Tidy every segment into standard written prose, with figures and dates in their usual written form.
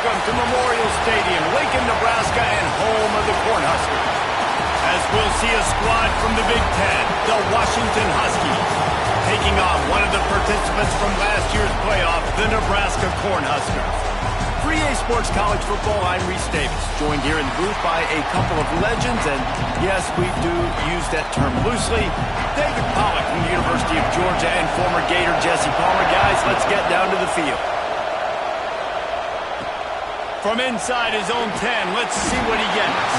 welcome to Memorial Stadium, Lincoln, Nebraska, and home of the Cornhuskers. As we'll see a squad from the Big Ten, the Washington Huskies, taking on one of the participants from last year's playoff, the Nebraska Cornhuskers. For EA Sports College Football, I'm Reese Davis, joined here in the booth by a couple of legends, and yes, we do use that term loosely. David Pollack from the University of Georgia and former Gator Jesse Palmer. Guys, let's get down to the field. From inside his own 10, let's see what he gets.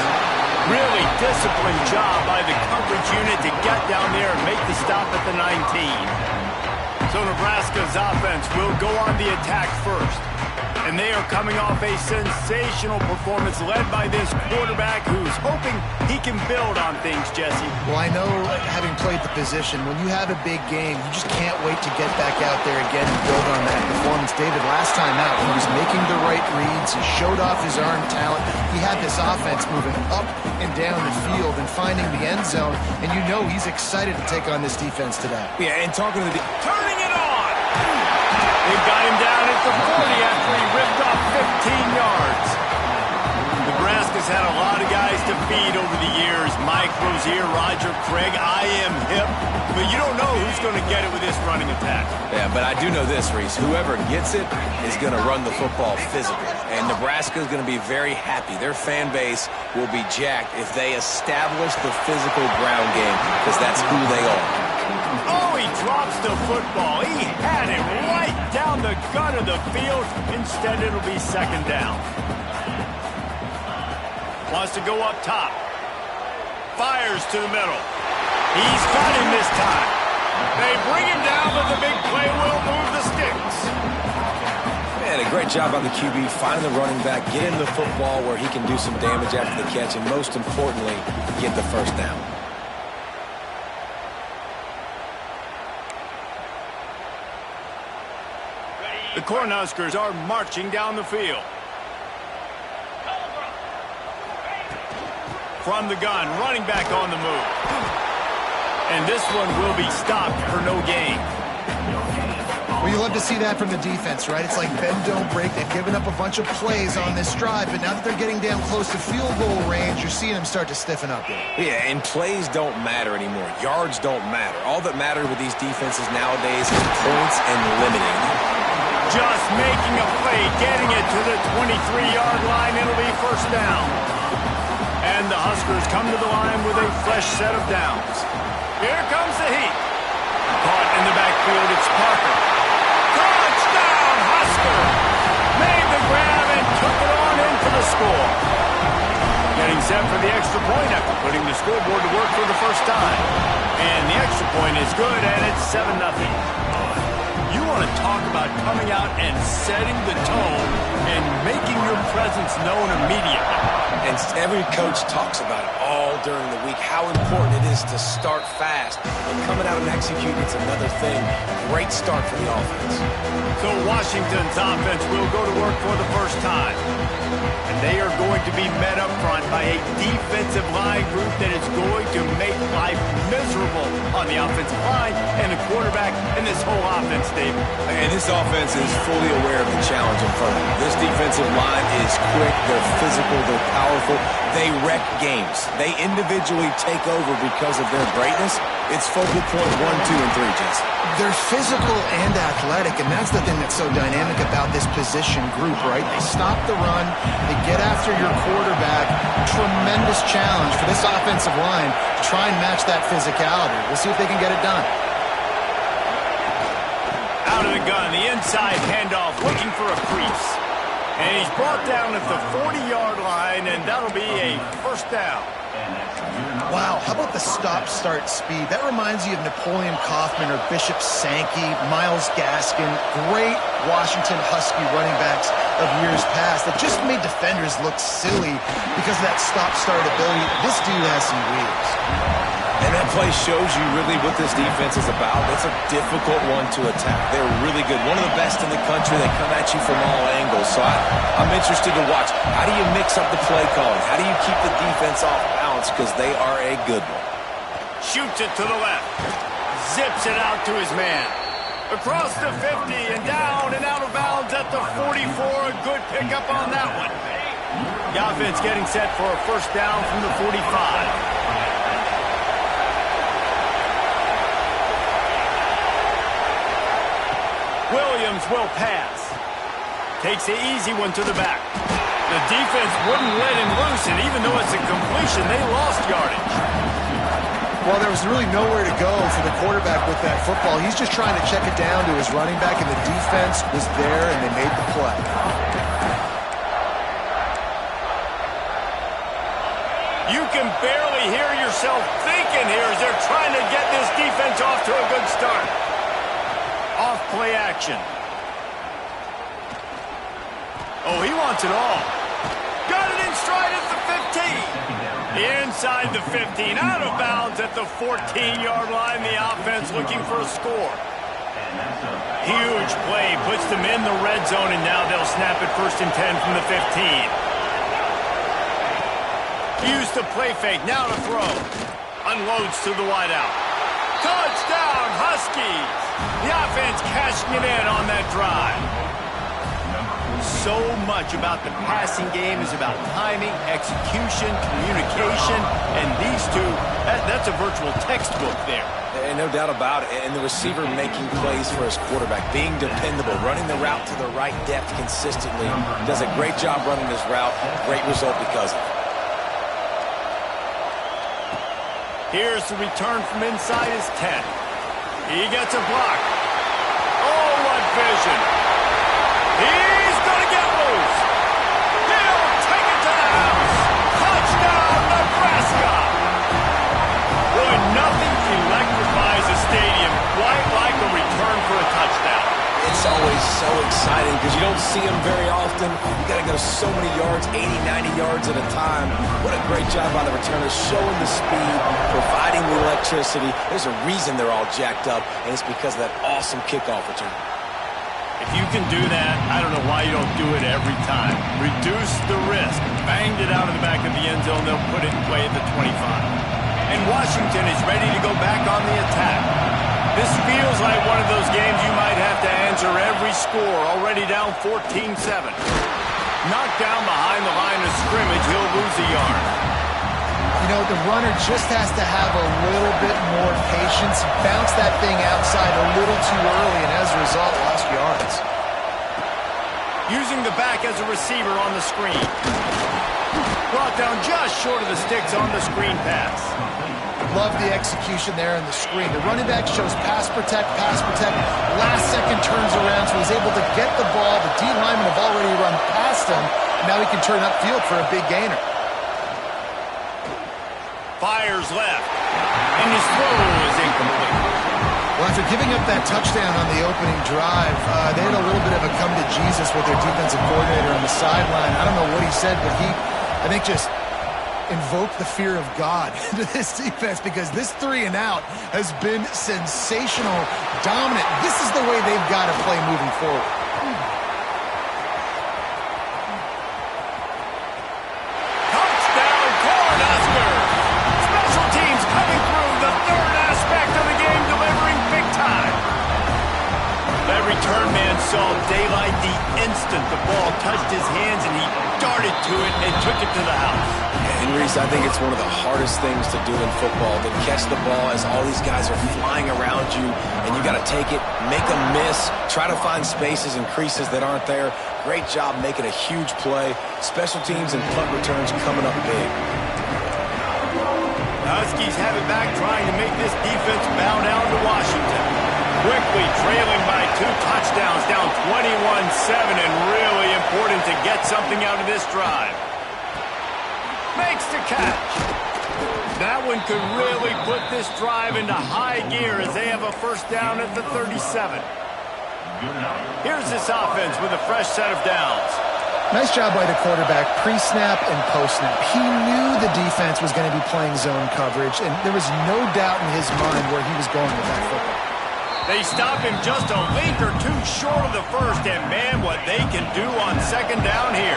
Really disciplined job by the coverage unit to get down there and make the stop at the 19. So Nebraska's offense will go on the attack first. And they are coming off a sensational performance led by this quarterback who's hoping he can build on things, Jesse. Well, I know, having played the position, when you have a big game, you just can't wait to get back out there again and build on that performance. David, last time out, he was making the right reads. He showed off his arm talent. He had this offense moving up and down the field and finding the end zone. And you know he's excited to take on this defense today. Yeah, and talking to the... Turning it on! They've got him down at the 40 after he ripped off 15 yards. Nebraska's had a lot of guys to feed over the years. Mike Rozier, Roger Craig, I am hip. But you don't know who's going to get it with this running attack. Yeah, but I do know this, Reese. Whoever gets it is going to run the football physically. And Nebraska is going to be very happy. Their fan base will be jacked if they establish the physical ground game, because that's who they are. Oh, he drops the football. He had it right down the gut of the field. Instead, it'll be second down. Wants to go up top. Fires to the middle. He's got him this time. They bring him down, but the big play will move the sticks. Man, a great job on the QB, finding the running back, get him the football where he can do some damage after the catch, and most importantly, get the first down. The Cornhuskers are marching down the field. From the gun, running back on the move. And this one will be stopped for no gain. Well, you love to see that from the defense, right? It's like bend, don't break. They've given up a bunch of plays on this drive, but now that they're getting down close to field goal range, you're seeing them start to stiffen up there. Yeah, and plays don't matter anymore. Yards don't matter. All that matters with these defenses nowadays is points and limiting them. Just making a play, getting it to the 23-yard line. It'll be first down. And the Huskers come to the line with a fresh set of downs. Here comes the heat. Caught in the backfield, it's Parker. Touchdown, Husker! Made the grab and took it on in for the score. Getting set for the extra point after putting the scoreboard to work for the first time. And the extra point is good, and it's 7-0. You want to talk about coming out and setting the tone and making your presence known immediately. And every coach talks about it all during the week, how important it is to start fast. And coming out and executing is another thing. Great start for the offense. So Washington's offense will go to work for the first time. And they are going to be met up front by a defensive line group that is going to make life miserable on the offensive line and the quarterback and this whole offense, David. And this offense is fully aware of the challenge in front of them. This defensive line is quick, they're physical, they're powerful. They wreck games. They individually take over because of their greatness. It's focal point 1, 2, and 3, Jesse. They're physical and athletic, and that's the thing that's so dynamic about this position group, right? They stop the run, they get after your quarterback. Tremendous challenge for this offensive line to try and match that physicality. We'll see if they can get it done. Out of the gun, the inside handoff, looking for a crease. And he's brought down at the 40-yard line, and that'll be a first down. Wow, how about the stop-start speed? That reminds you of Napoleon Kaufman or Bishop Sankey, Myles Gaskin, great Washington Husky running backs of years past that just made defenders look silly because of that stop-start ability. This dude has some wheels. And that play shows you really what this defense is about. It's a difficult one to attack. They're really good. One of the best in the country. They come at you from all angles. So I'm interested to watch. How do you mix up the play calling? How do you keep the defense off balance? Because they are a good one. Shoots it to the left. Zips it out to his man. Across the 50 and down and out of bounds at the 44. A good pickup on that one. The offense getting set for a first down from the 45. Williams will pass. Takes the easy one to the back. The defense wouldn't let him loose, and even though it's a completion, they lost yardage. Well, there was really nowhere to go for the quarterback with that football. He's just trying to check it down to his running back, and the defense was there, and they made the play. You can barely hear yourself thinking here as they're trying to get this defense off to a good start. Off play action. Oh, he wants it all. Got it in stride at the 15. Inside the 15, out of bounds at the 14-yard line. The offense looking for a score. Huge play, puts them in the red zone, and now they'll snap it 1st and 10 from the 15. Use the play fake, now to throw. Unloads to the wideout. Touchdown, Huskies! The offense cashing it in on that drive. So much about the passing game is about timing, execution, communication, and these two, that's a virtual textbook there. And no doubt about it. And the receiver making plays for his quarterback, being dependable, running the route to the right depth consistently. Does a great job running his route. Great result because of it. Here's the return from inside his 10. He gets a block. Oh, what vision. He's going to get loose. He'll take it to the house. Touchdown, Nebraska. Boy, nothing electrifies a stadium quite like a return for a touchdown. It's always so exciting because you don't see them very often. You got to go so many yards, 80, 90 yards at a time. What a great job by the returners, showing the speed, providing the electricity. There's a reason they're all jacked up, and it's because of that awesome kickoff return. If you can do that, I don't know why you don't do it every time. Reduce the risk. Banged it out of the back of the end zone. They'll put it in play at the 25. And Washington is ready to go back on the attack. This feels like one of those games you might have to answer every score. Already down 14-7. Knocked down behind the line of scrimmage. He'll lose a yard. You know, the runner just has to have a little bit more patience. Bounce that thing outside a little too early, and as a result, lost yards. Using the back as a receiver on the screen. Brought down just short of the sticks on the screen pass. Love the execution there in the screen. The running back shows pass protect, pass protect. Last second turns around, so he's able to get the ball. The D linemen have already run past him. Now he can turn upfield for a big gainer. Fires left, and his throw is incomplete. Well, after giving up that touchdown on the opening drive, they had a little bit of a come to Jesus with their defensive coordinator on the sideline. I don't know what he said, but he, I think, just invoked the fear of God into this defense because this 3 and out has been sensational, dominant. This is the way they've got to play moving forward. Return man saw daylight the instant the ball touched his hands, and he darted to it and took it to the house. And Reese, I think it's one of the hardest things to do in football, to catch the ball as all these guys are flying around you, and you got to take it, make them miss, try to find spaces and creases that aren't there. Great job making a huge play. Special teams and punt returns coming up big. The Huskies have it back, trying to make this defense bow down to Washington. Quickly trailing by 2 touchdowns, down 21-7, and really important to get something out of this drive. Makes the catch. That one could really put this drive into high gear as they have a first down at the 37. Here's this offense with a fresh set of downs. Nice job by the quarterback, pre-snap and post-snap. He knew the defense was going to be playing zone coverage, and there was no doubt in his mind where he was going with that football. They stop him just a link or two short of the first, and man, what they can do on second down here.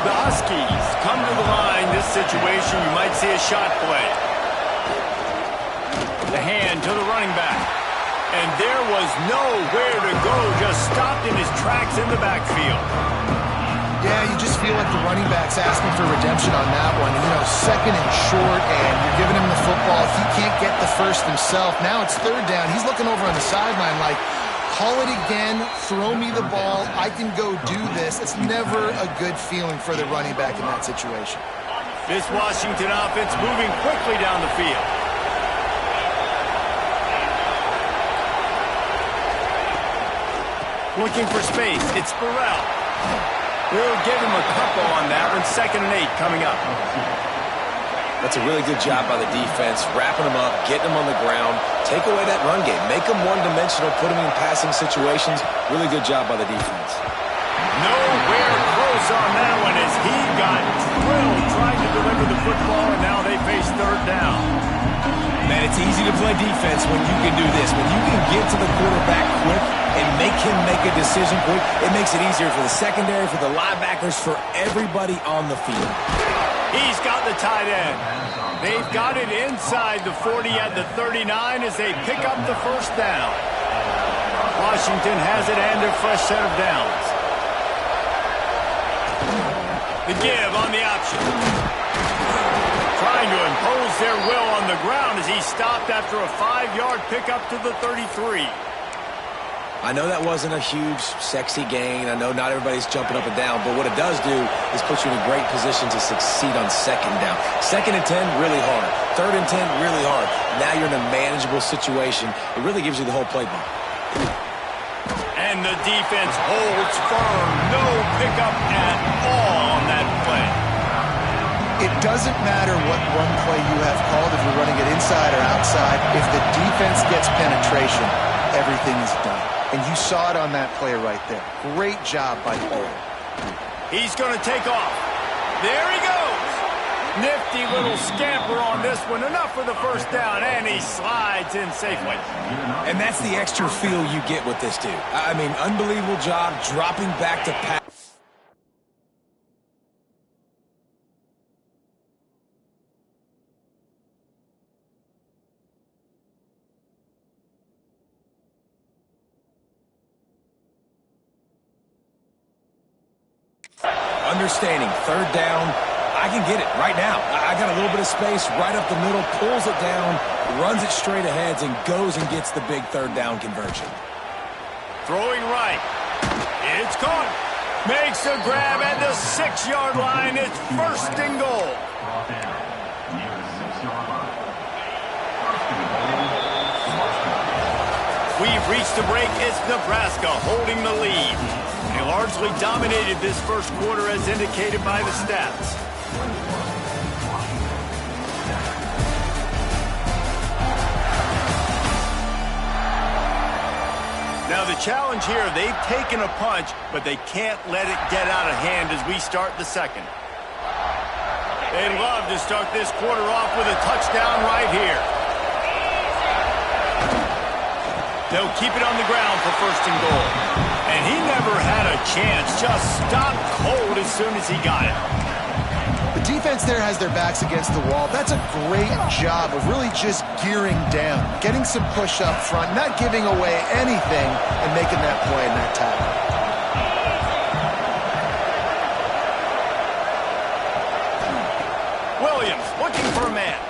The Huskies come to the line. This situation, you might see a shot play. The hand to the running back. And there was nowhere to go, just stopped in his tracks in the backfield. Yeah, you just feel like the running back's asking for redemption on that one. You know, second and short, and you're giving him the football. He can't get the first himself. Now it's third down. He's looking over on the sideline like, call it again, throw me the ball, I can go do this. It's never a good feeling for the running back in that situation. This Washington offense moving quickly down the field. Looking for space, it's Burrell. We'll give him a couple on that one. 2nd and 8 coming up. That's a really good job by the defense, wrapping them up, getting them on the ground, take away that run game, make them one-dimensional, put them in passing situations. Really good job by the defense. Nowhere close on that one as he got drilled trying to deliver the football, and now they face third down. Man, it's easy to play defense when you can do this. When you can get to the quarterback quick and make him make a decision quick, it makes it easier for the secondary, for the linebackers, for everybody on the field. He's got the tight end. They've got it inside the 40 at the 39 as they pick up the first down. Washington has it and a fresh set of downs. The give on the option. Trying to impose their will on the ground as he stopped after a 5-yard pickup to the 33. I know that wasn't a huge, sexy gain. I know not everybody's jumping up and down, but what it does do is put you in a great position to succeed on 2nd down. 2nd and 10, really hard. 3rd and 10, really hard. Now you're in a manageable situation. It really gives you the whole playbook. And the defense holds firm. No pickup at all on that play. It doesn't matter what run play you have called, if you're running it inside or outside. If the defense gets penetration, everything is done. And you saw it on that play right there. Great job by Cole. He's going to take off. There he goes. Nifty little scamper on this one. Enough for the first down, and he slides in safely. And that's the extra feel you get with this dude. I mean, unbelievable job dropping back to pass. Understanding, 3rd down, I can get it right now. I got a little bit of space right up the middle, pulls it down, runs it straight ahead, and goes and gets the big 3rd down conversion. Throwing right. It's caught. Makes a grab at the 6-yard line. It's 1st and goal. We've reached the break. It's Nebraska holding the lead. They largely dominated this first quarter as indicated by the stats. Now the challenge here, they've taken a punch, but they can't let it get out of hand as we start the second. They'd love to start this quarter off with a touchdown right here. They'll keep it on the ground for 1st and goal. And he never had a chance, just stopped cold as soon as he got it. The defense there has their backs against the wall. That's a great job of really just gearing down, getting some push up front, not giving away anything, and making that play and that tackle. Williams looking for a man.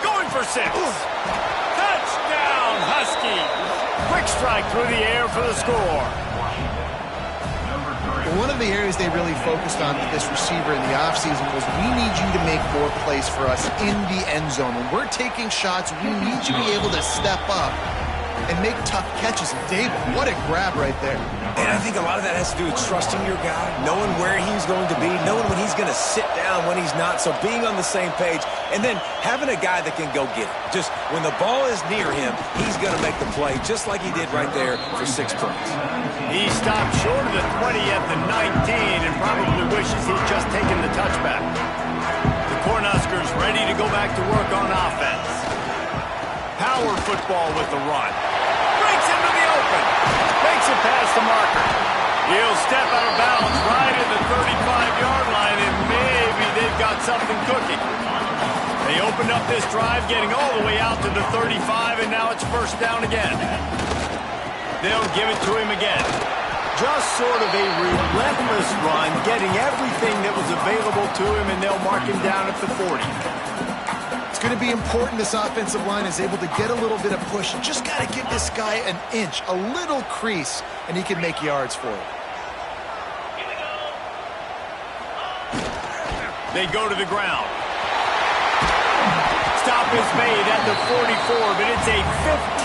Going for 6. Touchdown, Huskies. Quick strike through the air for the score. One of the areas they really focused on with this receiver in the offseason was we need you to make more plays for us in the end zone. When we're taking shots, we need you to be able to step up and make tough catches. And David, what a grab right there. And I think a lot of that has to do with trusting your guy, knowing where he's going to be, knowing when he's going to sit down, when he's not. So being on the same page, and then having a guy that can go get it. Just when the ball is near him, he's going to make the play, just like he did right there for 6 points. He stopped short of the 20 at the 19 and probably wishes he'd just taken the touchback. The Cornhuskers ready to go back to work on offense. Power football with the run. Breaks into the open. Makes it past the marker. He'll step out of bounds right at the 35-yard line, and maybe they've got something cooking. They opened up this drive, getting all the way out to the 35, and now it's 1st down again. They'll give it to him again. Just sort of a relentless run, getting everything that was available to him, and they'll mark him down at the 40. It's going to be important this offensive line is able to get a little bit of push. You just got to give this guy an inch, a little crease, and he can make yards for it. They go to the ground. Stop is made at the 44, but it's a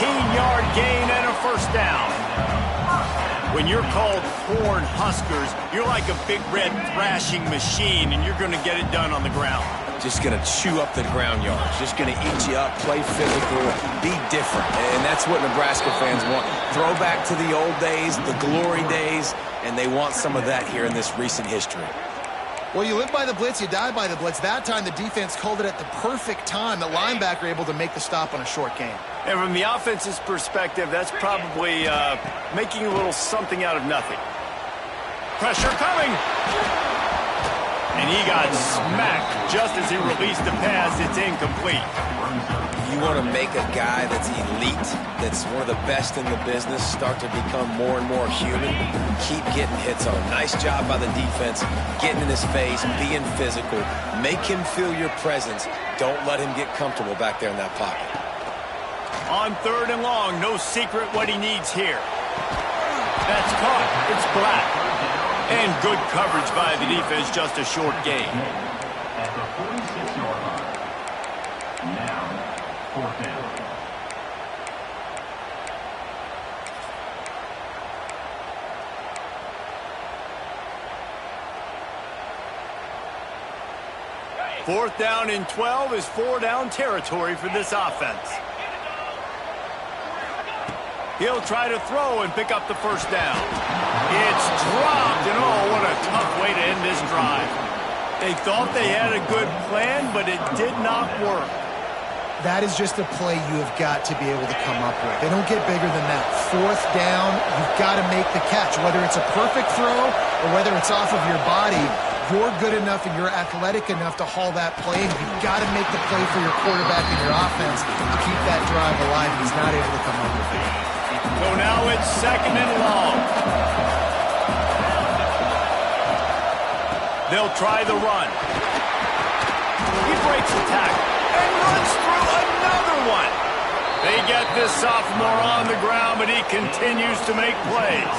15-yard gain and a first down. When you're called Horned Huskers, you're like a big red thrashing machine, and you're going to get it done on the ground. Just going to chew up the ground yards. Just going to eat you up, play physical, be different. And that's what Nebraska fans want. Throw back to the old days, the glory days, and they want some of that here in this recent history. Well, you live by the blitz, you die by the blitz. That time the defense called it at the perfect time. The linebacker able to make the stop on a short gain. And from the offense's perspective, that's probably making a little something out of nothing. Pressure coming. And he got smacked just as he released the pass. It's incomplete. You want to make a guy that's elite, that's one of the best in the business, start to become more and more human. Keep getting hits on him. Nice job by the defense, getting in his face, being physical. Make him feel your presence. Don't let him get comfortable back there in that pocket. On 3rd and long, no secret what he needs here. That's caught. It's Black. And good coverage by the defense, just a short gain. At the 46-yard line. Now, 4th down. Fourth down and 12 is 4-down territory for this offense. He'll try to throw and pick up the first down. It's dropped, and oh, what a tough way to end this drive. They thought they had a good plan, but it did not work. That is just a play you have got to be able to come up with. They don't get bigger than that. 4th down, you've got to make the catch. Whether it's a perfect throw or whether it's off of your body, you're good enough and you're athletic enough to haul that play, and you've got to make the play for your quarterback and your offense to keep that drive alive. He's not able to come up with it. So now it's 2nd and long. They'll try the run. He breaks the tackle and runs through another one. They get this sophomore on the ground, but he continues to make plays.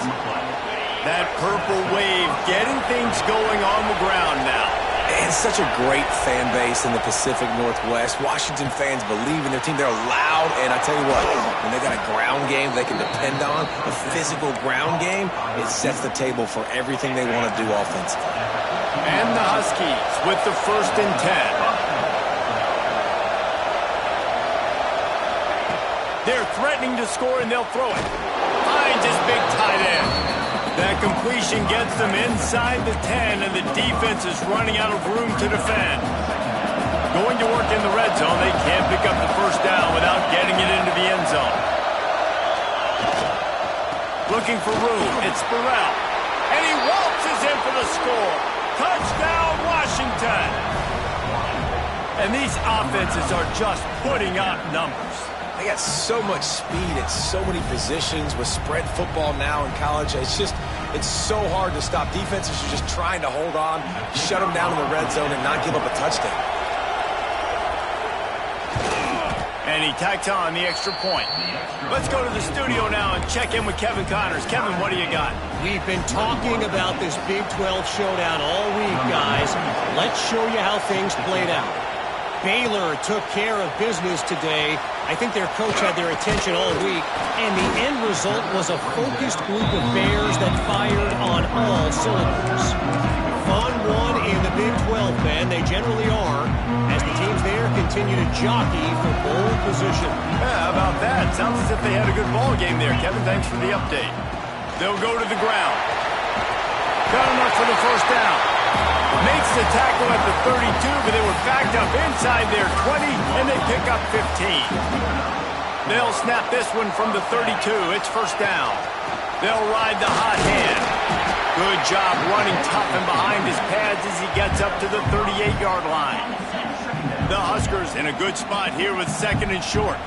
That purple wave getting things going on the ground now. It's such a great fan base in the Pacific Northwest. Washington fans believe in their team. They're loud, and I tell you what, when they got a ground game they can depend on, a physical ground game, it sets the table for everything they want to do offensively. And the Huskies with the 1st and 10. They're threatening to score, and they'll throw it. Finds his big tight end. That completion gets them inside the 10, and the defense is running out of room to defend. Going to work in the red zone, they can't pick up the first down without getting it into the end zone. Looking for room, it's Burrell. And he waltzes in for the score. Touchdown, Washington! And these offenses are just putting up numbers. They got so much speed at so many positions with spread football now in college. It's so hard to stop. Defenses are just trying to hold on, shut them down in the red zone, and not give up a touchdown. And he tacks on the extra point. Let's go to the studio now and check in with Kevin Connors. Kevin, what do you got? We've been talking about this Big 12 showdown all week, guys. Let's show you how things played out. Baylor took care of business today. I think their coach had their attention all week, and the end result was a focused group of Bears that fired on all cylinders. Fun one in the Big 12, Ben. They generally are, as the teams there continue to jockey for bowl position. Yeah, how about that? Sounds as if they had a good ball game there. Kevin, thanks for the update. They'll go to the ground. Got enough for the first down. Makes the tackle at the 32, but they were backed up inside their 20, and they pick up 15. They'll snap this one from the 32. It's first down. They'll ride the hot hand. Good job running tough and behind his pads as he gets up to the 38-yard line. The Huskers in a good spot here with 2nd and short.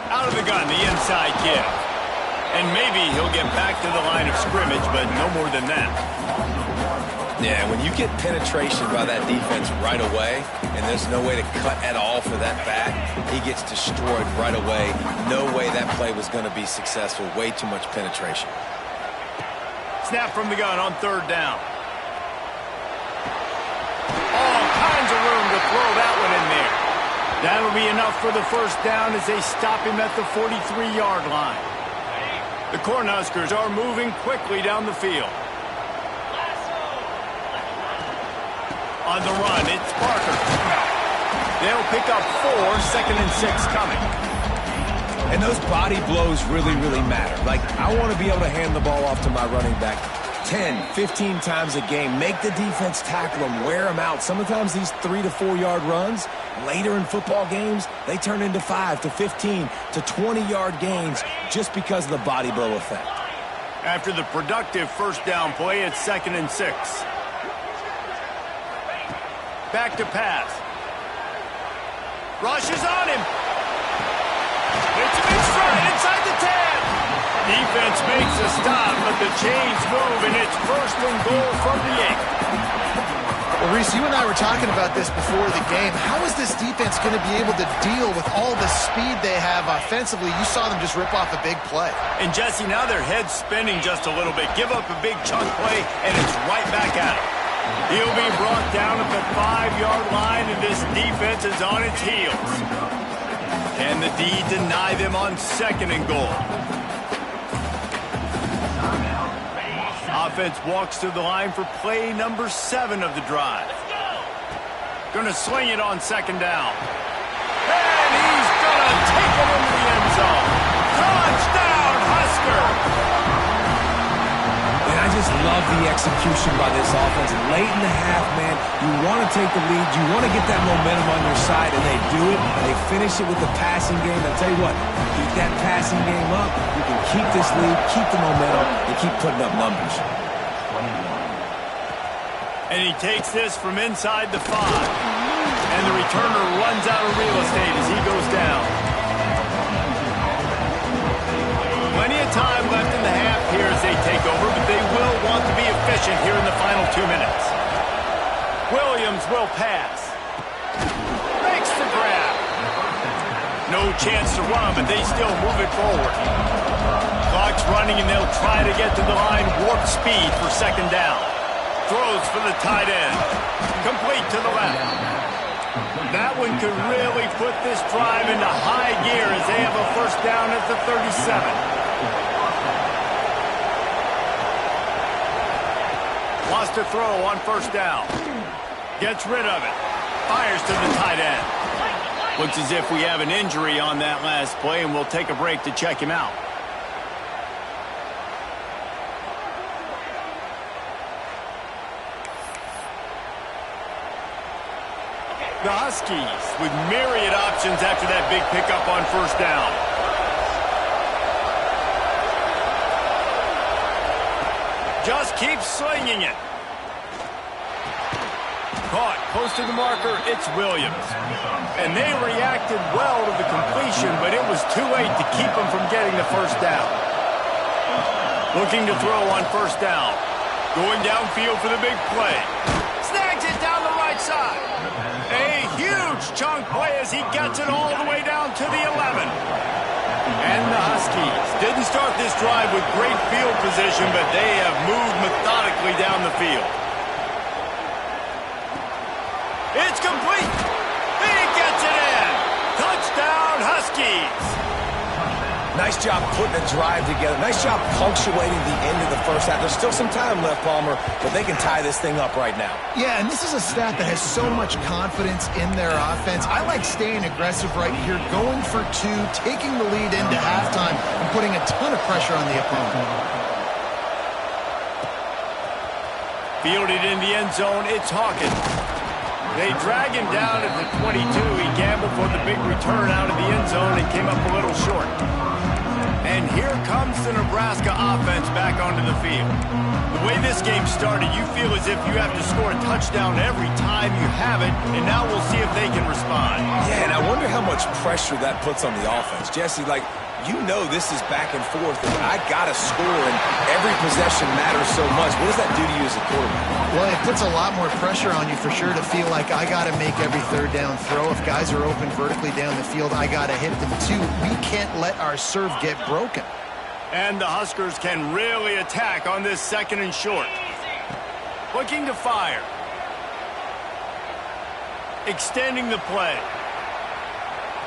Out of the gun, the inside give. And maybe he'll get back to the line of scrimmage, but no more than that. Yeah, when you get penetration by that defense right away, and there's no way to cut at all for that back, he gets destroyed right away. No way that play was going to be successful. Way too much penetration. Snap from the gun on third down. All kinds of room to throw that one in there. That'll be enough for the first down as they stop him at the 43-yard line. The Cornhuskers are moving quickly down the field. On the run, it's Parker. They'll pick up 4, second and 6 coming. And those body blows really, really matter. Like, I want to be able to hand the ball off to my running back 10, 15 times a game. Make the defense tackle them, wear them out. Sometimes these 3 to 4 yard runs, later in football games, they turn into 5 to 15 to 20-yard gains just because of the body blow effect. After the productive first down play, it's second and 6. Back to pass. Rush is on him. It's a big stride inside the 10. Defense makes a stop, but the chains move, and it's first and goal from the 8. Well, Reese, you and I were talking about this before the game. How is this defense going to be able to deal with all the speed they have offensively? You saw them just rip off a big play. And, Jesse, now their head's spinning just a little bit. Give up a big chunk play, and it's right back at him. He'll be brought down at the 5-yard line, and this defense is on its heels. Can the D deny them on second and goal? Offense walks to the line for play number 7 of the drive. Gonna sling it on second down. And he's gonna take it into the end zone. Touchdown, Husker! I just love the execution by this offense. Late in the half, man, you want to take the lead. You want to get that momentum on your side, and they do it. They finish it with the passing game. I'll tell you what, keep that passing game up. You can keep this lead, keep the momentum, and keep putting up numbers. And he takes this from inside the 5. And the returner runs out of real estate as he goes down. Plenty of time left in the half here as they take over, but they will want to be efficient here in the final 2 minutes. Williams will pass. Makes the grab. No chance to run, but they still move it forward. Clock's running, and they'll try to get to the line warp speed for second down. Throws for the tight end. Complete to the left. That one could really put this drive into high gear as they have a first down at the 37. Lost a throw on first down. Gets rid of it. Fires to the tight end. Looks as if we have an injury on that last play, and we'll take a break to check him out. The Huskies with myriad options after that big pickup on first down. Just keeps slinging it. Caught close to the marker, it's Williams. And they reacted well to the completion, but it was too late to keep them from getting the first down. Looking to throw on first down. Going downfield for the big play. Snags it down the right side. A huge chunk play as he gets it all the way down to the 11. And the Huskies didn't start this drive with great field position, but they have moved methodically down the field. It's complete. He gets it in. Touchdown, Huskies. Nice job putting a drive together. Nice job punctuating the end of the first half. There's still some time left, Palmer, but they can tie this thing up right now. Yeah, and this is a staff that has so much confidence in their offense. I like staying aggressive right here, going for 2, taking the lead into halftime, and putting a ton of pressure on the opponent. Fielded in the end zone, it's Hawkins. They drag him down at the 22. He gambled for the big return out of the end zone and came up a little short. And here comes the Nebraska offense back onto the field. The way this game started, you feel as if you have to score a touchdown every time you have it, and now we'll see if they can respond. Yeah, and I wonder how much pressure that puts on the offense. Jesse, like, You know this is back and forth, and I got to score, and every possession matters so much. What does that do to you as a quarterback? Well, it puts a lot more pressure on you for sure to feel like I got to make every third down throw. If guys are open vertically down the field, I got to hit them too. We can't let our serve get broken. And the Huskers can really attack on this 2nd and short. Looking to fire. Extending the play.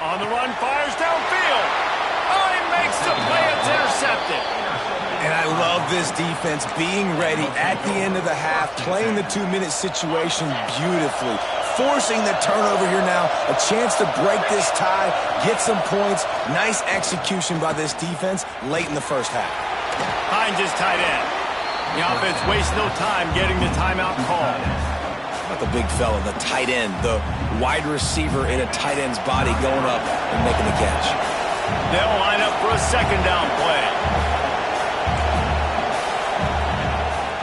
On the run, fires downfield. Oh, he makes the play. It's intercepted. And I love this defense being ready at the end of the half, playing the 2-minute situation beautifully, forcing the turnover here now, a chance to break this tie, get some points. Nice execution by this defense late in the first half. Hines is tight end. The offense wastes no time getting the timeout call. Not the big fella, the tight end, the wide receiver in a tight end's body going up and making the catch. They'll line up for a 2nd down play.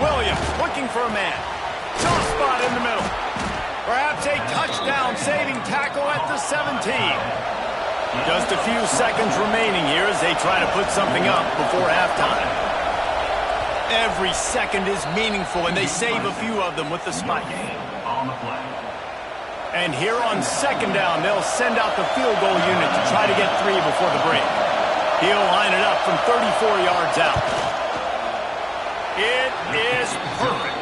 Williams looking for a man. Soft spot in the middle. Perhaps a touchdown-saving tackle at the 17. Just a few seconds remaining here as they try to put something up before halftime. Every second is meaningful, and they save a few of them with the spike. And here on 2nd down, they'll send out the field goal unit to try to get 3 before the break. He'll line it up from 34 yards out. It is perfect.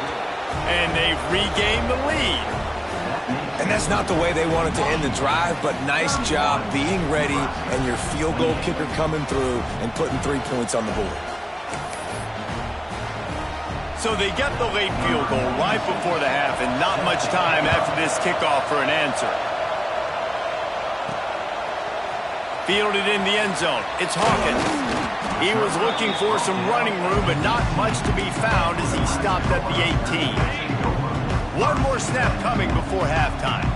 And they've regained the lead. And that's not the way they wanted to end the drive, but nice job being ready and your field goal kicker coming through and putting 3 points on the board. So they get the late field goal right before the half and not much time after this kickoff for an answer. Fielded in the end zone. It's Hawkins. He was looking for some running room, but not much to be found as he stopped at the 18. One more snap coming before halftime.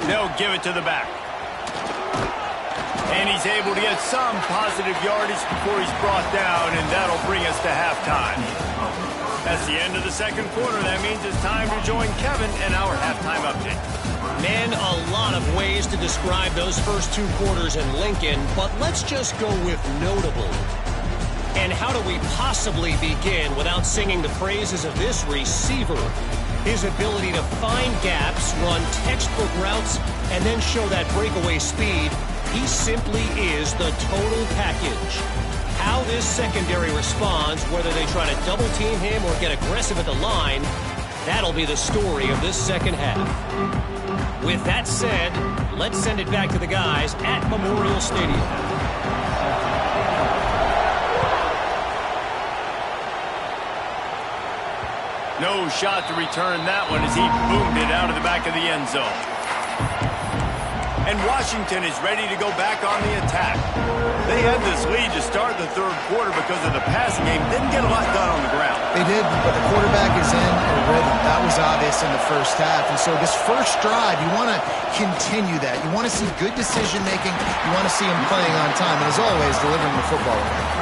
They'll give it to the back. And he's able to get some positive yardage before he's brought down, and that'll bring us to halftime. That's the end of the 2nd quarter. That means it's time to join Kevin and our halftime update. Man, a lot of ways to describe those first 2 quarters in Lincoln, but let's just go with notable. And how do we possibly begin without singing the praises of this receiver? His ability to find gaps, run textbook routes, and then show that breakaway speed. He simply is the total package. How this secondary responds, whether they try to double-team him or get aggressive at the line, that'll be the story of this 2nd half. With that said, let's send it back to the guys at Memorial Stadium. No shot to return that one as he boomed it out of the back of the end zone. And Washington is ready to go back on the attack. They had this lead to start the 3rd quarter because of the passing game. Didn't get a lot done on the ground. They did, but the quarterback is in a rhythm. That was obvious in the first half. And so this first drive, you want to continue that. You want to see good decision-making. You want to see him playing on time. And as always, delivering the football.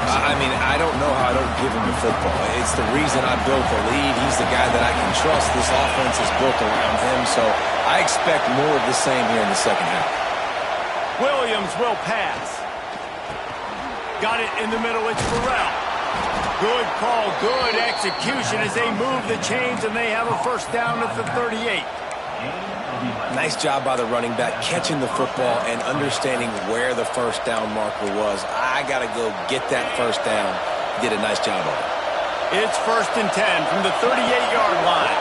I mean, I don't know how I don't give him the football. It's the reason I built the lead. He's the guy that I can trust. This offense is built around him, so I expect more of the same here in the 2nd half. Williams will pass. Got it in the middle. It's Burrell. Good call, good execution as they move the chains, and they have a 1st down at the 38. Nice job by the running back, catching the football and understanding where the 1st down marker was. I got to go get that 1st down. Did a nice job of it. It's 1st and 10 from the 38-yard line.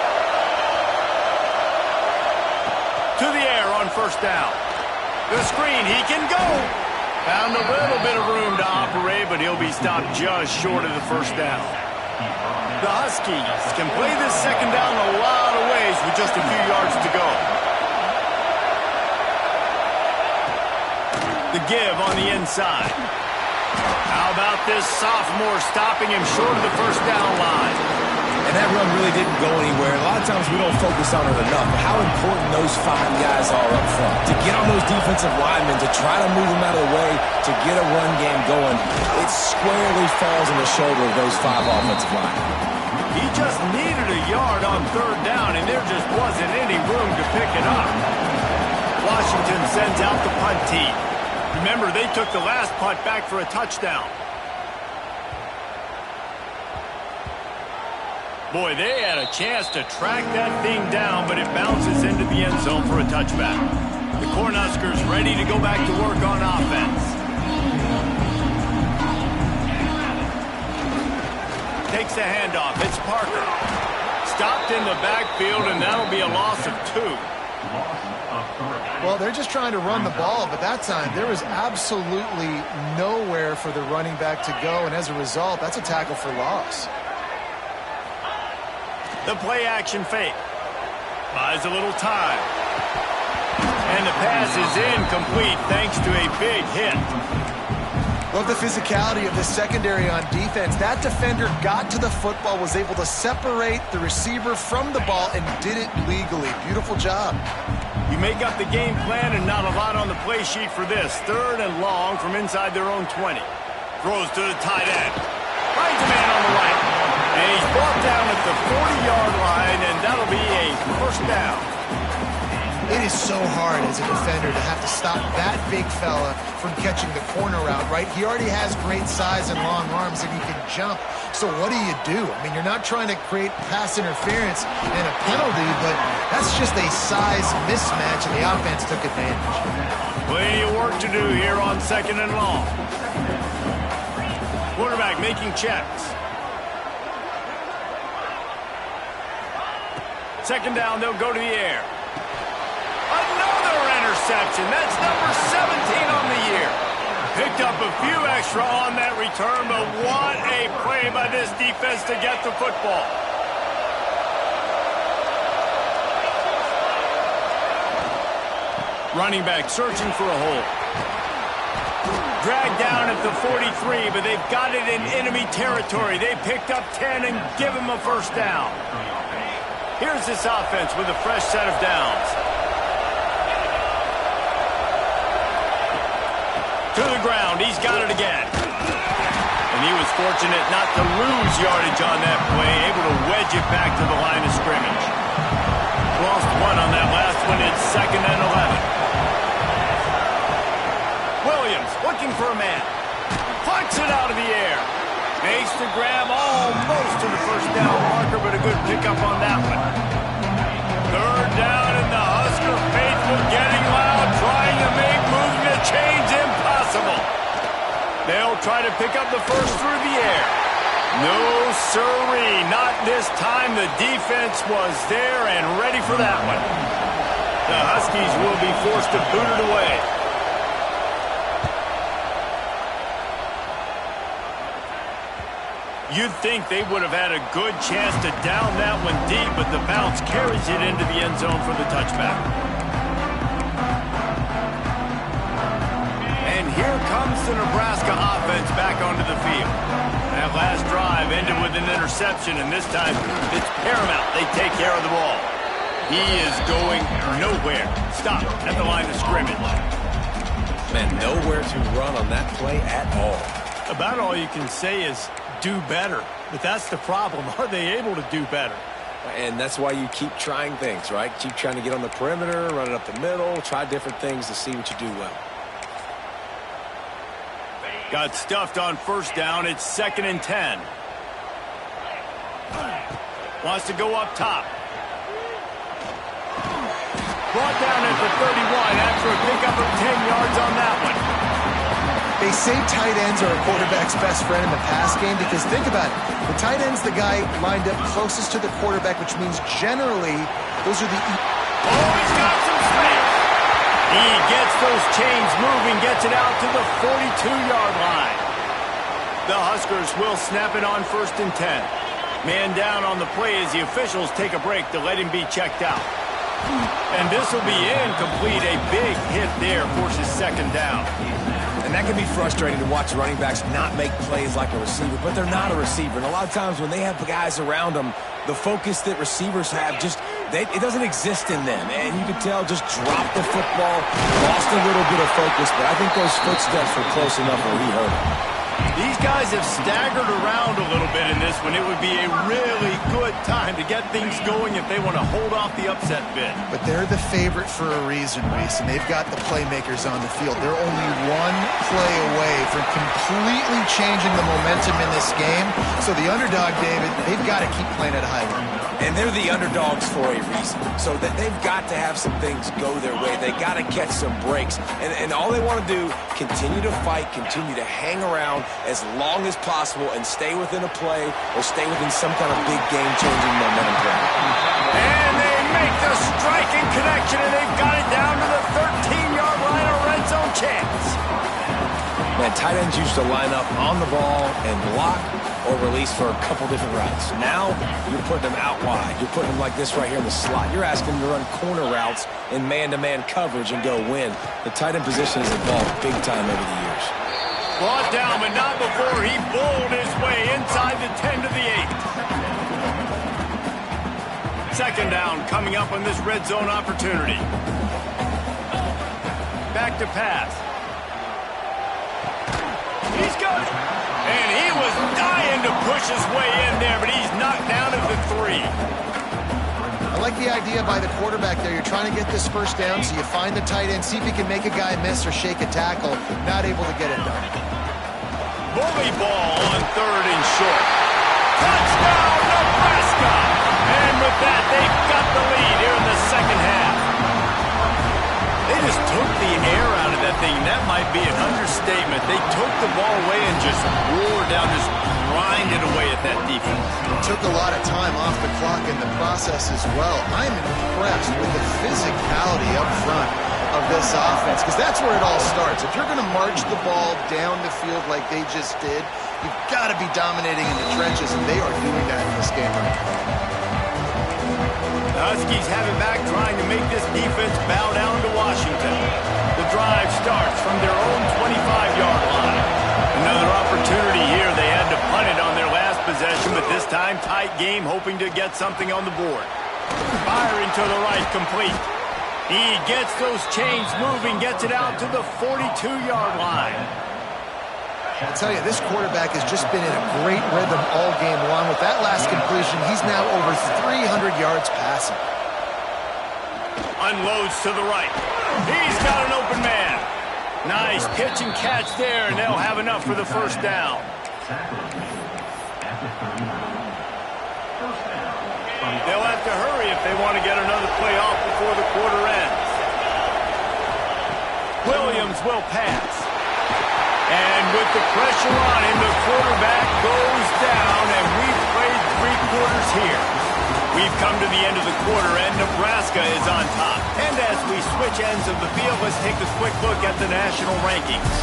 To the air on 1st down. The screen, he can go. Found a little bit of room to operate, but he'll be stopped just short of the 1st down. The Huskies can play this 2nd down a lot of ways with just a few yards to go. The give on the inside. How about this sophomore stopping him short of the 1st down line? And that run really didn't go anywhere. A lot of times we don't focus on it enough, but how important those 5 guys are up front. To get on those defensive linemen, to try to move them out of the way, to get a run game going, it squarely falls on the shoulder of those 5 offensive linemen. He just needed a yard on 3rd down, and there just wasn't any room to pick it up. Washington sends out the punt team. Remember, they took the last punt back for a touchdown. Boy, they had a chance to track that thing down, but it bounces into the end zone for a touchback. The Cornhuskers ready to go back to work on offense. Takes the handoff. It's Parker. Stopped in the backfield, and that'll be a loss of 2. Well, they're just trying to run the ball, but that time there was absolutely nowhere for the running back to go, and as a result, that's a tackle for loss. The play-action fake. Buys a little time. And the pass is incomplete thanks to a big hit. Love the physicality of the secondary on defense. That defender got to the football, was able to separate the receiver from the ball, and did it legally. Beautiful job. You make up the game plan and not a lot on the play sheet for this. 3rd and long from inside their own 20. Throws to the tight end. Finds a man on the right. And he's brought down at the 40-yard line, and that'll be a first down. It is so hard as a defender to have to stop that big fella from catching the corner route, right? He already has great size and long arms, and he can jump. So what do? I mean, you're not trying to create pass interference and a penalty, but that's just a size mismatch, and the offense took advantage. Plenty of work to do here on 2nd and long. Quarterback making checks. 2nd down, they'll go to the air. Another interception. That's number 17 on the year. Picked up a few extra on that return, but what a play by this defense to get the football. Running back searching for a hole. Dragged down at the 43, but they've got it in enemy territory. They picked up 10 and give him a first down. Here's this offense with a fresh set of downs. To the ground, he's got it again. And he was fortunate not to lose yardage on that play, able to wedge it back to the line of scrimmage. Lost 1 on that last one. It's 2nd and 11. Williams looking for a man. Plucks it out of the air. Makes the grab almost to the first down marker, but a good pickup on that one. 3rd down, and the Husker faithful getting loud, trying to make moving the chains impossible. They'll try to pick up the first through the air. No sirree, not this time. The defense was there and ready for that one. The Huskies will be forced to boot it away. You'd think they would have had a good chance to down that one deep, but the bounce carries it into the end zone for the touchback. And here comes the Nebraska offense back onto the field. That last drive ended with an interception, and this time it's paramount they take care of the ball. He is going nowhere. Stop at the line of scrimmage. Man, nowhere to run on that play at all. About all you can say is do better. But that's the problem. Are they able to do better? And that's why you keep trying things, right? Keep trying to get on the perimeter, run it up the middle, try different things to see what you do well. Got stuffed on first down. It's 2nd and 10. Wants to go up top. Brought down at the 31 after a pickup of 10 yards on that one. They say tight ends are a quarterback's best friend in the pass game because think about it. The tight end's the guy lined up closest to the quarterback, which means generally those are the... Oh, he's got some space. He gets those chains moving, gets it out to the 42-yard line. The Huskers will snap it on 1st and 10. Man down on the play as the officials take a break to let him be checked out. And this will be incomplete. A big hit there forces 2nd down. And that can be frustrating to watch running backs not make plays like a receiver, but they're not a receiver. And a lot of times when they have guys around them, the focus that receivers have it doesn't exist in them. And you can tell just dropped the football, lost a little bit of focus, but I think those footsteps were close enough where he heard it. These guys have staggered around a little bit in this one. It would be a really good time to get things going if they want to hold off the upset bid. But they're the favorite for a reason, Reese, and they've got the playmakers on the field. They're only one play away from completely changing the momentum in this game. So the underdog, David, they've got to keep playing at a high level. And they're the underdogs for a reason. So that they've got to have some things go their way. They got to catch some breaks. And all they want to do, continue to fight, continue to hang around as long as possible and stay within a play or stay within some kind of big game-changing momentum play. And they make the striking connection, and they've got it down to the 13-yard line, a red zone chance. Man, tight ends used to line up on the ball and block or release for a couple different routes. Now, you're putting them out wide. You're putting them like this right here in the slot. You're asking them to run corner routes in man-to-man coverage and go win. The tight end position has evolved big time over the years. Brought down, but not before he bowled his way inside the 10 to the 8. Second down coming up on this red zone opportunity. Back to pass. He's got it. And he was dying to push his way in there, but he's knocked down at the 3. I like the idea by the quarterback there. You're trying to get this first down, so you find the tight end, see if he can make a guy miss or shake a tackle. Not able to get it done. Bully ball on 3rd and short. Touchdown, Nebraska! And with that, they've got the lead here in the second half. They just took the air out of that thing. That might be an understatement. They took the ball away and just roared down, just grinded away at that defense. It took a lot of time off the clock in the process as well. I'm impressed with the physicality up front of this offense, because that's where it all starts. If you're going to march the ball down the field like they just did, you've got to be dominating in the trenches, and they are doing that in this game right now. The Huskies have it back, trying to make this defense bow down to Washington. The drive starts from their own 25-yard line. Another opportunity here. They had to punt it on their last possession, but this time tight game, hoping to get something on the board. Firing to the right, complete. He gets those chains moving, gets it out to the 42-yard line. I tell you, this quarterback has just been in a great rhythm all game long. With that last completion, he's now over 300 yards passing. Unloads to the right. He's got an open man. Nice pitch and catch there, and they'll have enough for the first down. They'll have to hurry if they want to get another play off before the quarter ends. Williams will pass. And with the pressure on him, the quarterback goes down, and we've played 3 quarters here. We've come to the end of the quarter, and Nebraska is on top. And as we switch ends of the field, let's take a quick look at the national rankings.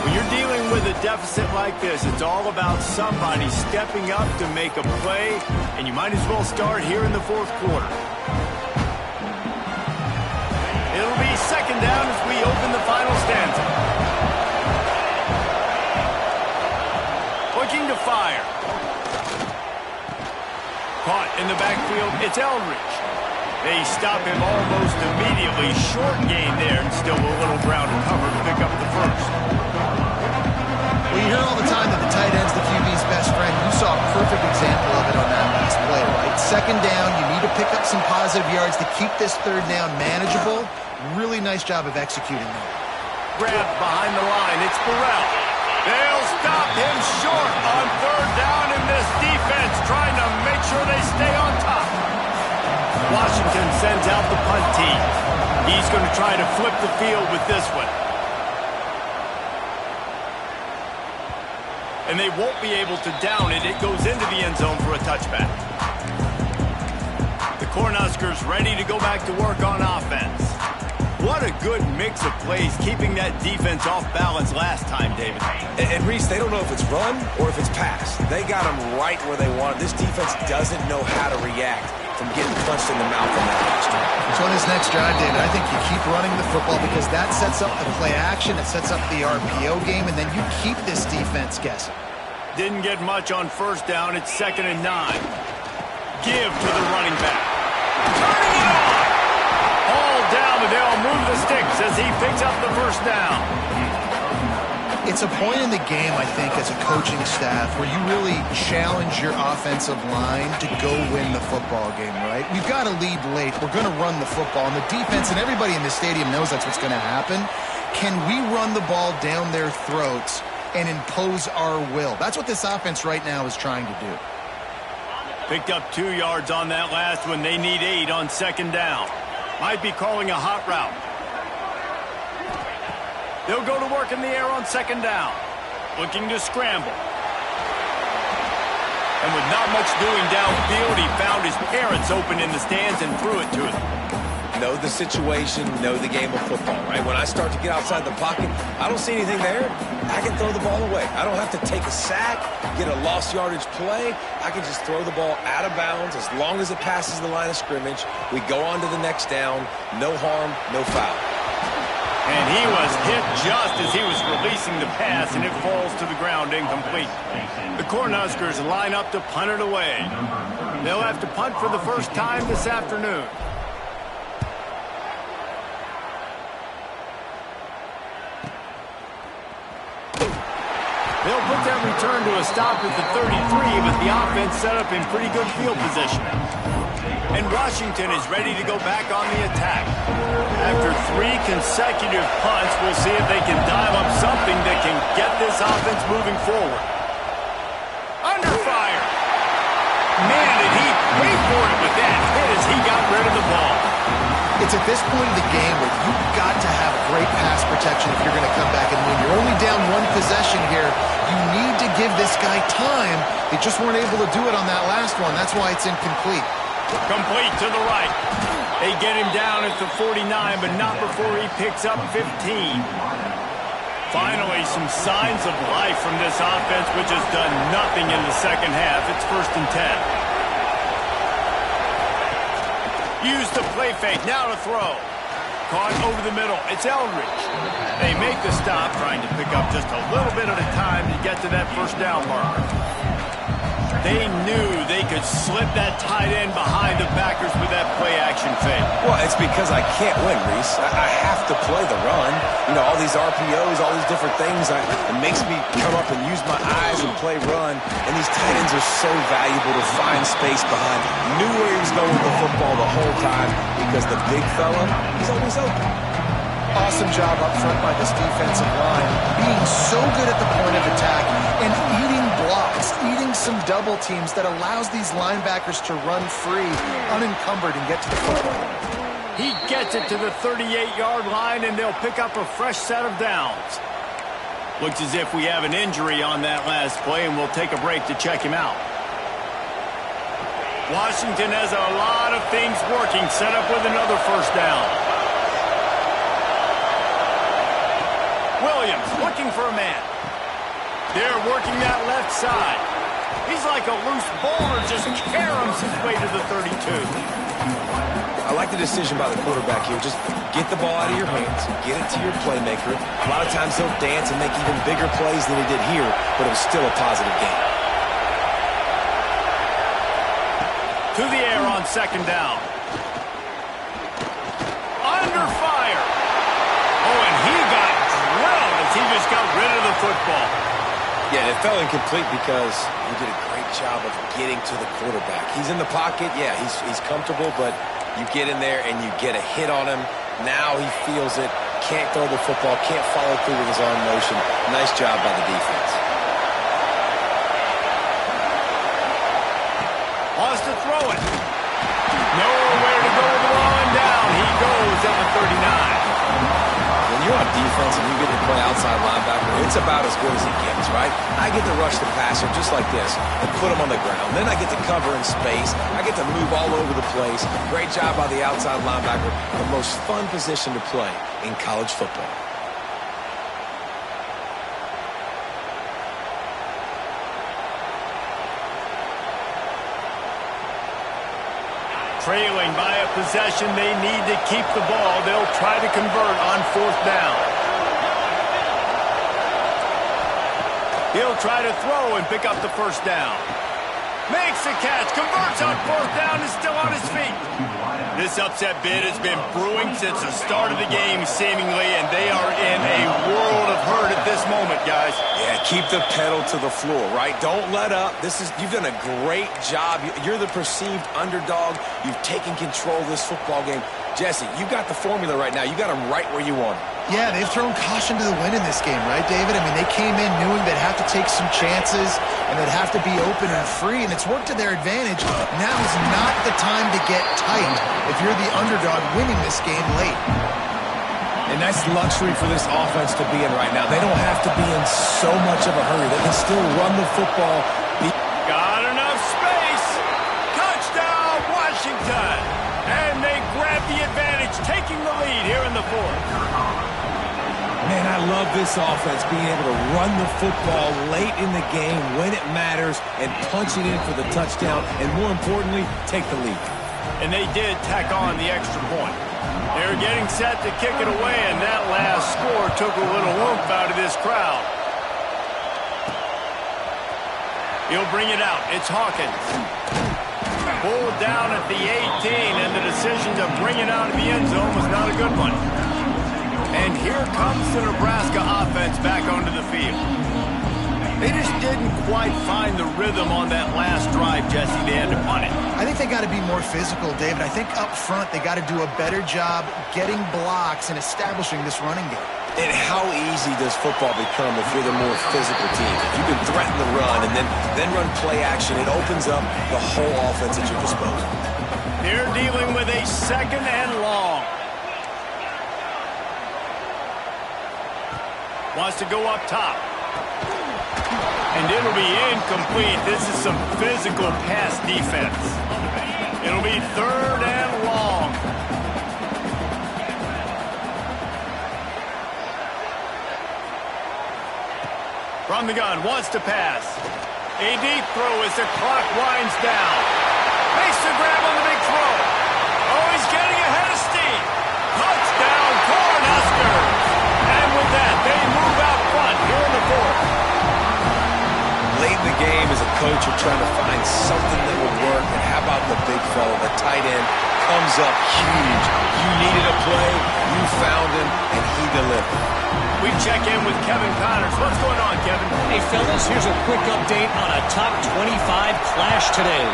When you're dealing with a deficit like this, it's all about somebody stepping up to make a play, and you might as well start here in the 4th quarter. It'll be second down as we open the final stanza. Looking to fire. Caught in the backfield, it's Eldridge. They stop him almost immediately. Short gain there, and still a little ground to cover to pick up the first. Well, you hear all the time that the tight end's the QB's best friend. You saw a perfect example of it on that last play, right? Second down, you need to pick up some positive yards to keep this third down manageable. Really nice job of executing that. Grabbed behind the line, it's Burrell. They'll stop him short on 3rd down, and this defense trying to make sure they stay on top. Washington sends out the punt team. He's going to try to flip the field with this one. And they won't be able to down it. It goes into the end zone for a touchback. The Cornhuskers ready to go back to work on offense. What a good mix of plays, keeping that defense off balance last time, David. And Reese, they don't know if it's run or if it's pass. They got them right where they want it. This defense doesn't know how to react from getting punched in the mouth on that last drive. So on this next drive, David, I think you keep running the football because that sets up the play action, it sets up the RPO game, and then you keep this defense guessing. Didn't get much on first down. It's 2nd and 9. Give to the running back. Turning it on. All down, but they'll move the the sticks as he picks up the first down. It's a point in the game, I think, as a coaching staff where you really challenge your offensive line to go win the football game, right? We've got to lead late. We're going to run the football. And the defense and everybody in the stadium knows that's what's going to happen. Can we run the ball down their throats and impose our will? That's what this offense right now is trying to do. Picked up 2 yards on that last one. They need 8 on second down. Might be calling a hot route. They'll go to work in the air on second down. Looking to scramble. And with not much doing downfield, he found his parents open in the stands and threw it to him. Know the situation, know the game of football, right? When I start to get outside the pocket, I don't see anything there. I can throw the ball away. I don't have to take a sack, get a lost yardage play. I can just throw the ball out of bounds as long as it passes the line of scrimmage. We go on to the next down. No harm, no foul. And he was hit just as he was releasing the pass, and it falls to the ground incomplete. The Cornhuskers line up to punt it away. They'll have to punt for the first time this afternoon. They'll put that return to a stop at the 33, but the offense set up in pretty good field position. And Washington is ready to go back on the attack. After 3 consecutive punts, we'll see if they can dial up something that can get this offense moving forward. Under fire. Man, did he wait for it with that hit as he got rid of the ball. It's at this point in the game where you've got to have great pass protection if you're going to come back and win. You're only down 1 possession here. You need to give this guy time. They just weren't able to do it on that last one. That's why it's incomplete. Complete to the right. They get him down at the 49, but not before he picks up 15. Finally, some signs of life from this offense, which has done nothing in the second half. It's 1st and 10. Use the play fake, now to throw. Caught over the middle, it's Eldridge. They make the stop, trying to pick up just a little bit at a time to get to that first down marker. They knew they could slip that tight end behind the backers with that play-action fake. Well, it's because I can't win, Reese. I have to play the run. You know, all these RPOs, all these different things, it makes me come up and use my eyes and play run. And these tight ends are so valuable to find space behind. Knew where he was going with the football the whole time because the big fella, he's always open. Awesome job up front by this defensive line, being so good at the point of attack and eating blocks, eating some double teams that allows these linebackers to run free, unencumbered, and get to the football. He gets it to the 38-yard line, and they'll pick up a fresh set of downs. Looks as if we have an injury on that last play, and we'll take a break to check him out. Washington has a lot of things working, set up with another first down. Williams looking for a man. They're working that left side. He's like a loose boulder, just caroms his way to the 32. I like the decision by the quarterback here. Just get the ball out of your hands, get it to your playmaker. A lot of times he'll dance and make even bigger plays than he did here, but it was still a positive game. To the air on second down. Under fire. Oh, and he got drilled as he just got rid of the football. Yeah, it fell incomplete because he did a great job of getting to the quarterback. He's in the pocket. Yeah, he's comfortable, but you get in there and you get a hit on him. Now he feels it. Can't throw the football. Can't follow through with his arm motion. Nice job by the defense. Wants to throw it. Nowhere to go with the ball, and down he goes at the 39. When you're on defense and you get to play outside linebacker, it's about as good as it gets, right? I get to rush the passer just like this and put him on the ground. Then I get to cover in space. I get to move all over the place. Great job by the outside linebacker. The most fun position to play in college football. Trailing by a possession, they need to keep the ball. They'll try to convert on fourth down. He'll try to throw and pick up the first down. Makes the catch, converts on fourth down, is still on his feet. This This upset bid has been brewing since the start of the game, seemingly, and they are in a world of hurt at this moment, guys. Yeah, keep the pedal to the floor, right? Don't let up. You've done a great job. You're the perceived underdog. You've taken control of this football game. Jesse, you got the formula right now. You got them right where you want them. Yeah, they've thrown caution to the wind in this game, right, David? I mean, they came in knowing they'd have to take some chances and they'd have to be open and free, and it's worked to their advantage. Now is not the time to get tight if you're the underdog winning this game late. And that's luxury for this offense to be in right now. They don't have to be in so much of a hurry. They can still run the football. Got enough space. Touchdown, Washington. And they grab the advantage, taking the lead here in the fourth. Man, I love this offense being able to run the football late in the game when it matters and punch it in for the touchdown and, more importantly, take the lead. And they did tack on the extra point. They're getting set to kick it away, and that last score took a little oomph out of this crowd. He'll bring it out. It's Hawkins. Pulled down at the 18, and the decision to bring it out of the end zone was not a good one. And here comes the Nebraska offense back onto the field. They just didn't quite find the rhythm on that last drive, Jesse. They had to punt it. I think they got to be more physical, David. I think up front they got to do a better job getting blocks and establishing this running game. And how easy does football become if you're the more physical team? If you can threaten the run and then run play action, it opens up the whole offense at your disposal. They're dealing with a second and long. Wants to go up top. And it'll be incomplete. This is some physical pass defense. It'll be third and long. From the gun, wants to pass. A deep throw as the clock winds down. Makes the grab on the big throw. Oh, he's getting ahead of steam. Touchdown, Cornhuskers. And with that, they move out front here in the fourth. Late in the game, as a coach, you're trying to find something that will work. And how about the big fella, the tight end, comes up huge. You needed a play, you found him, and he delivered. We check in with Kevin Connors. What's going on, Kevin? Hey, fellas, here's a quick update on a top 25 clash today.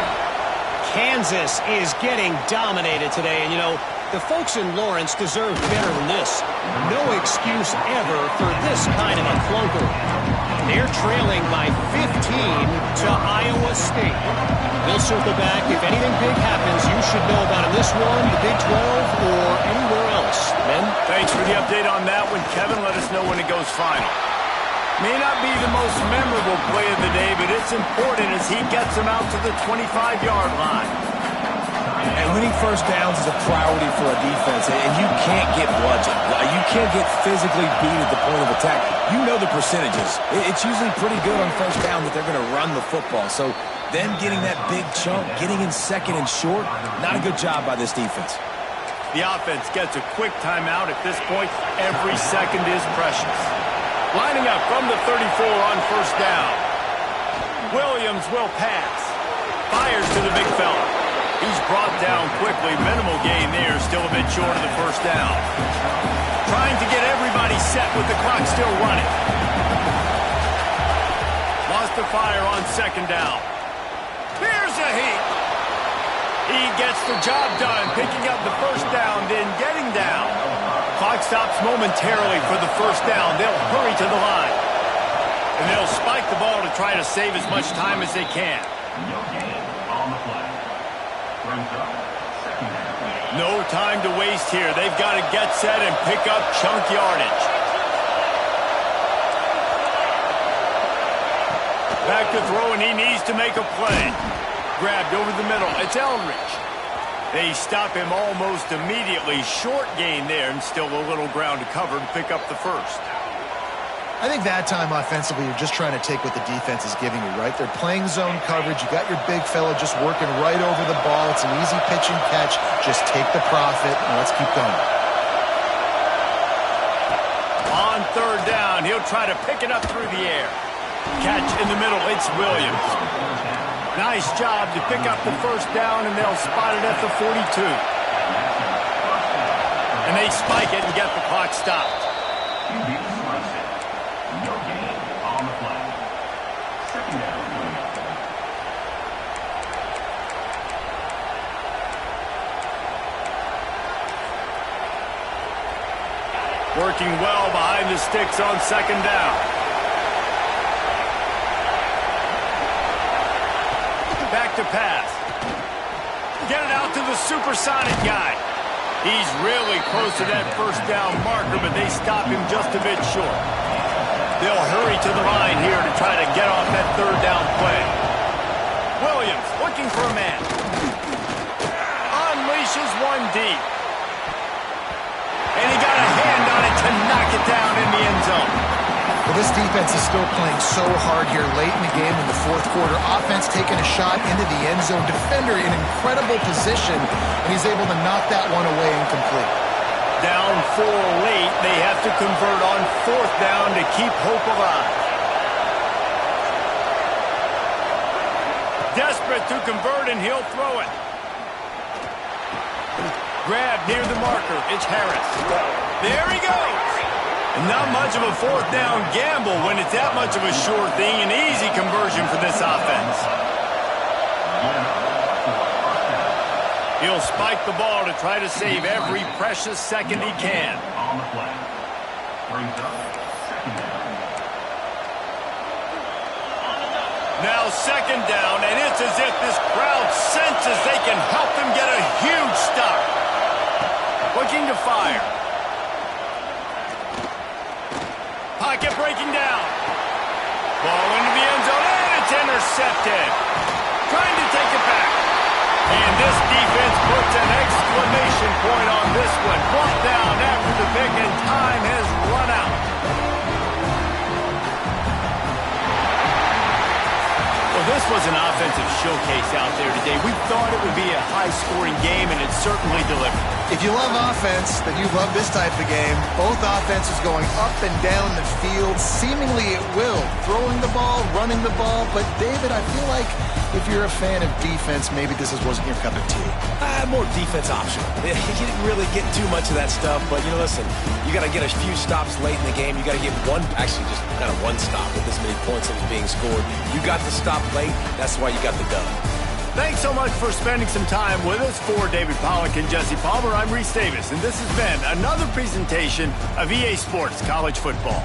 Kansas is getting dominated today, and, you know, the folks in Lawrence deserve better than this. No excuse ever for this kind of a clunker. They're trailing by 15 to Iowa State. We'll circle back. If anything big happens, you should know about in this one, the Big 12, or anywhere else. Ben? Thanks for the update on that one, Kevin. Let us know when it goes final. May not be the most memorable play of the day, but it's important as he gets them out to the 25-yard line. And winning first downs is a priority for a defense, and you can't get bludgeoned. You can't get physically beat at the point of attack. You know the percentages. It's usually pretty good on first down that they're going to run the football. So them getting that big chunk, getting in second and short, not a good job by this defense. The offense gets a quick timeout. At this point, every second is precious. Lining up from the 34 on first down. Williams will pass. Fires to the big fella. He's brought down quickly. Minimal gain there. Still a bit short of the first down. Trying to get everybody set with the clock still running. Lost the fire on second down. Here's a heat. He gets the job done, picking up the first down, then getting down. Clock stops momentarily for the first down. They'll hurry to the line. And they'll spike the ball to try to save as much time as they can. No gain on the play. Brings up second down. No time to waste here. They've got to get set and pick up chunk yardage. Back to throw, and he needs to make a play. Grabbed over the middle. It's Eldridge. They stop him almost immediately. Short gain there, and still a little ground to cover to pick up the first. I think that time offensively, you're just trying to take what the defense is giving you, right? They're playing zone coverage. You got your big fella just working right over the ball. It's an easy pitch and catch. Just take the profit, and let's keep going. On third down, he'll try to pick it up through the air. Catch in the middle. It's Williams. Nice job to pick up the first down, and they'll spot it at the 42. And they spike it and get the clock stopped. QB slicing. No gain on the play. Second down. Working well behind the sticks on second down. Back to pass. Get it out to the supersonic guy. He's really close to that first down marker, but they stop him just a bit short. They'll hurry to the line here to try to get off that third down play. Williams looking for a man. Unleashes one deep. And he got a hand on it to knock it down in the end zone. Well, this defense is still playing so hard here late in the game in the fourth quarter. Offense taking a shot into the end zone. Defender in incredible position, and he's able to knock that one away incomplete. Down 4 late, they have to convert on fourth down to keep hope alive. Desperate to convert, and he'll throw it. Grab near the marker. It's Harris. There he goes. Not much of a fourth down gamble when it's that much of a sure thing. An easy conversion for this offense. He'll spike the ball to try to save every precious second he can. On the play. Brings up second down. Now second down, and it's as if this crowd senses they can help them get a huge stop. Looking to fire. Pocket breaking down. Ball into the end zone, and it's intercepted. Trying to take it back. And this defense puts an exclamation point on this one. Brought down after the pick, and time has run out. Well, this was an offensive showcase out there today. We thought it would be a high-scoring game, and it certainly delivered. If you love offense, then you love this type of game. Both offenses going up and down the field, seemingly at will. Throwing the ball, running the ball. But, David, I feel like if you're a fan of defense, maybe this wasn't your cup of tea. More defense optional. You didn't really get too much of that stuff, but, listen, you got to get a few stops late in the game. You got to get actually just kind of one stop with this many points that was being scored. You got to stop late. That's why you got the dub. Thanks so much for spending some time with us. For David Pollack and Jesse Palmer, I'm Reese Davis, and this has been another presentation of EA Sports College Football.